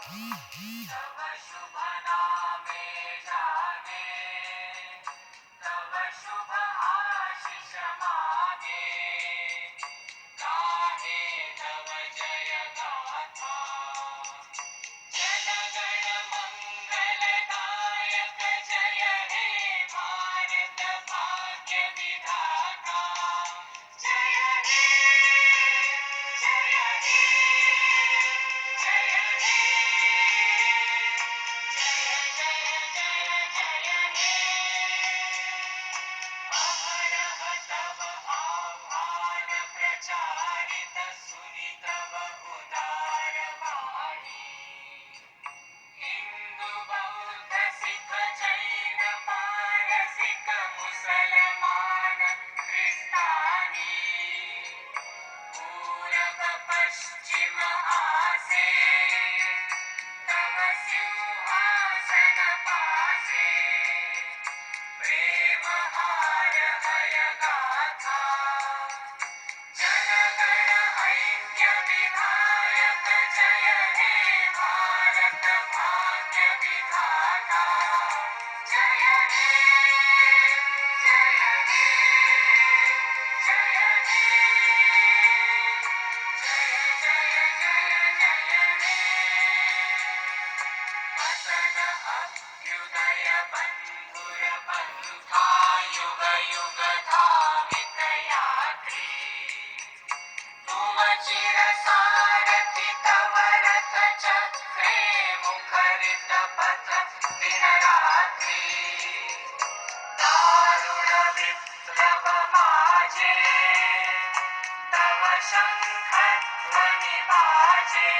तव शुभ नामे जागे, तव शुभ आशीष मागे, गाहे तव जय गाथा। जनगण मंगलदायक जय हे भारत भाग्य विधाता। जय हे, जय हे, जय हे, जय जय जय जय हे। अहरह तव आह्वान प्रचारित, सुनि तव उदार वाणी। हिंदू बौद्ध सिख जैन पारसिक मुसलमान ख्रिस्तानी। पूरब पश्चिम आसे, तव सिंहासन पासे। प्रेम हार हय गाथा, जनगण ऐक्य विधायक जय हे भारत भाग्य विधाता। जय हे, जय हे, जय हे, जय जय जय जय हे। वसन अभ्युदय बंधुर पंथा, युग युग धावित यात्री। तुम चिर सारथि तव रथ चक्रे, मुखरित पथ दिन रात्रि। दारुण विप्लव माजे, तव शंख ध्वनि बाजे।